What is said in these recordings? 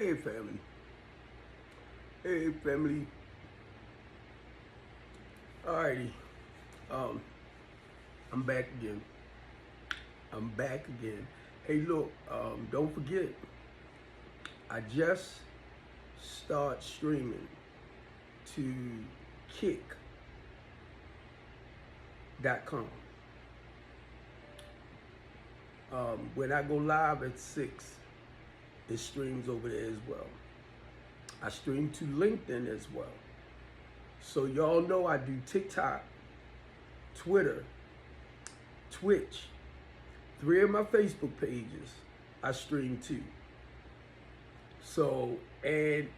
Hey family. Hey family. Alrighty. Um, I'm back again. Hey look, don't forget, I just start streaming to kick.com. When I go live at 6, it streams over there as well. I stream to LinkedIn as well. So y'all know I do TikTok, Twitter, Twitch, 3 of my Facebook pages I stream to. So, and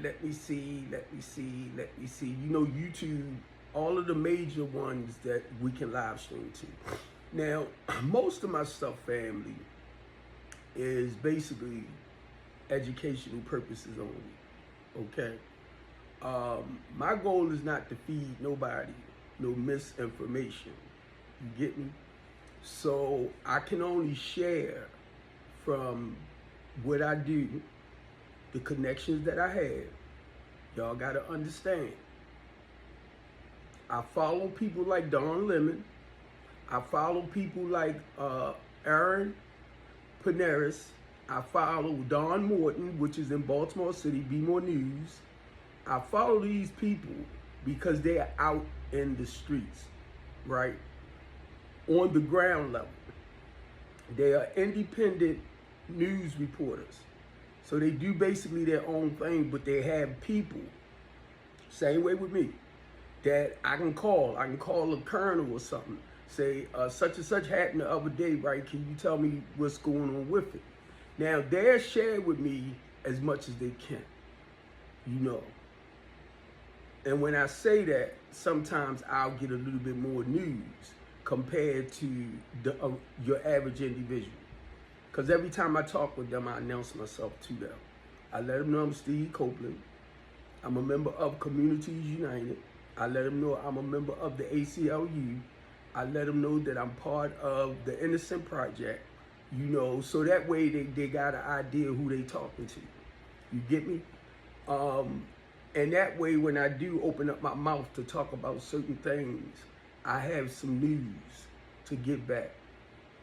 let me see. You know, YouTube, all of the major ones that we can live stream to. Now, most of my stuff, family, is basically educational purposes only, okay? My goal is not to feed nobody no misinformation, you get me? So I can only share from what I do, the connections that I have. Y'all gotta understand. I follow people like Don Lemon. I follow people like Aaron Paneris. I follow Don Morton, which is in Baltimore City, Be More News. I follow these people because they are out in the streets, right? On the ground level. They are independent news reporters. So they do basically their own thing, but they have people, same way with me, that I can call. I can call a colonel or something. Say, such and such happened the other day, right? Can you tell me what's going on with it? Now, they're shared with me as much as they can, you know. And when I say that, sometimes I'll get a little bit more news compared to your average individual. Because every time I talk with them, I announce myself to them. I let them know I'm Steve Copeland. I'm a member of Communities United. I let them know I'm a member of the ACLU. I let them know that I'm part of the Innocent Project, you know, so that way they got an idea who they talking to. You get me? And that way, when I do open up my mouth to talk about certain things, I have some news to give back.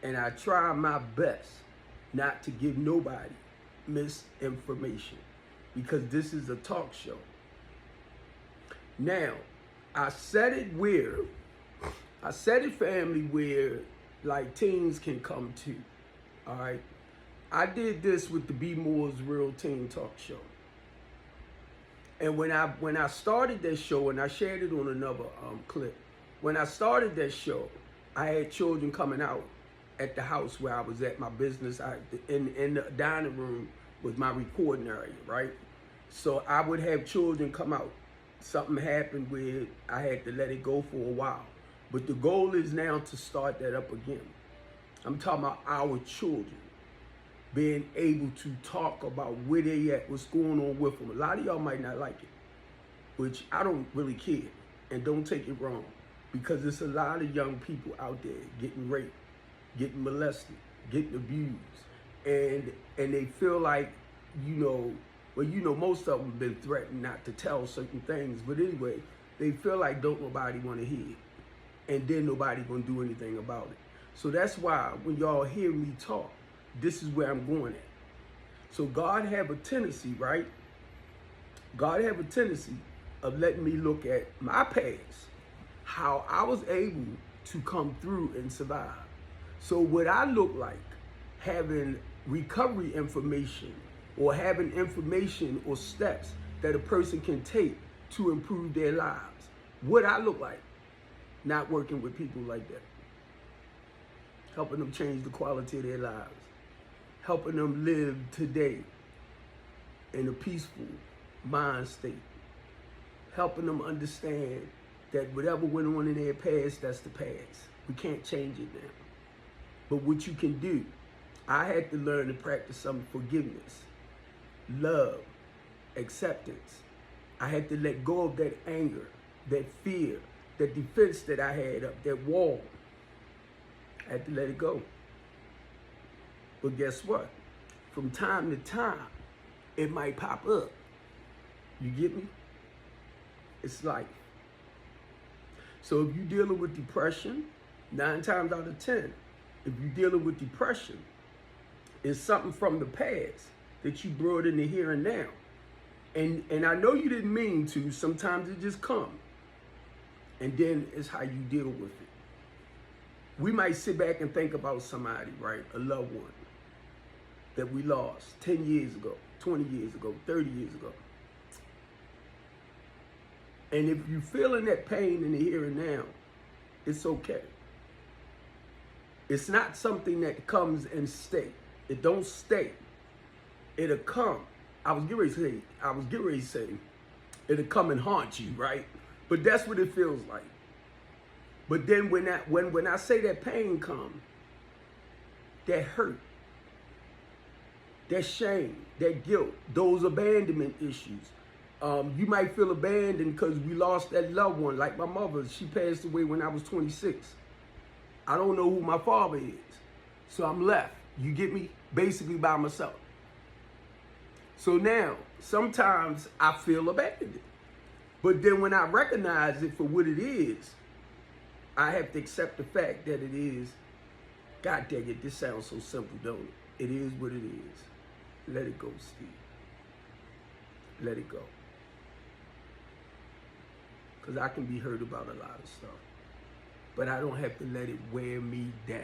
And I try my best not to give nobody misinformation, because this is a talk show. Now, I said it, family, where like teens can come to, all right? I did this with the Be More's Real Teen Talk Show. And when I started that show, and I shared it on another clip, when I started that show, I had children coming out at the house where I was at, my business. In the dining room was my recording area, right? So I would have children come out. Something happened where I had to let it go for a while. But the goal is now to start that up again. I'm talking about our children being able to talk about where they at, what's going on with them. A lot of y'all might not like it, which I don't really care. And don't take it wrong, because there's a lot of young people out there getting raped, getting molested, getting abused. And they feel like, you know, well, you know, most of them have been threatened not to tell certain things. But anyway, they feel like don't nobody want to hear it. And then nobody gonna do anything about it. So that's why when y'all hear me talk, this is where I'm going at. So God have a tendency, right? God have a tendency of letting me look at my past, how I was able to come through and survive. So what I look like, having recovery information, or having information or steps that a person can take to improve their lives. What I look like, not working with people like that. Helping them change the quality of their lives. Helping them live today in a peaceful mind state. Helping them understand that whatever went on in their past, that's the past. We can't change it now. But what you can do, I had to learn to practice some forgiveness, love, acceptance. I had to let go of that anger, that fear, that defense that I had up, that wall. I had to let it go. But guess what? From time to time, it might pop up. You get me? It's life. So if you're dealing with depression, 9 times out of 10, if you're dealing with depression, it's something from the past that you brought in the here and now. And I know you didn't mean to. Sometimes it just comes. And then it's how you deal with it. We might sit back and think about somebody, right? A loved one that we lost 10 years ago, 20 years ago, 30 years ago. And if you're feeling that pain in the here and now, it's okay. It's not something that comes and stay. It don't stay. It'll come. I was getting ready to say, it'll come and haunt you, right? But that's what it feels like. But then when I say that pain comes, that hurt, that shame, that guilt, those abandonment issues. You might feel abandoned because we lost that loved one. Like my mother, she passed away when I was 26. I don't know who my father is. So I'm left, you get me, basically by myself. So now, sometimes I feel abandoned. But then when I recognize it for what it is, I have to accept the fact that it is, God dang it, this sounds so simple, don't it? It is what it is. Let it go, Steve. Let it go. Because I can be hurt about a lot of stuff. But I don't have to let it wear me down.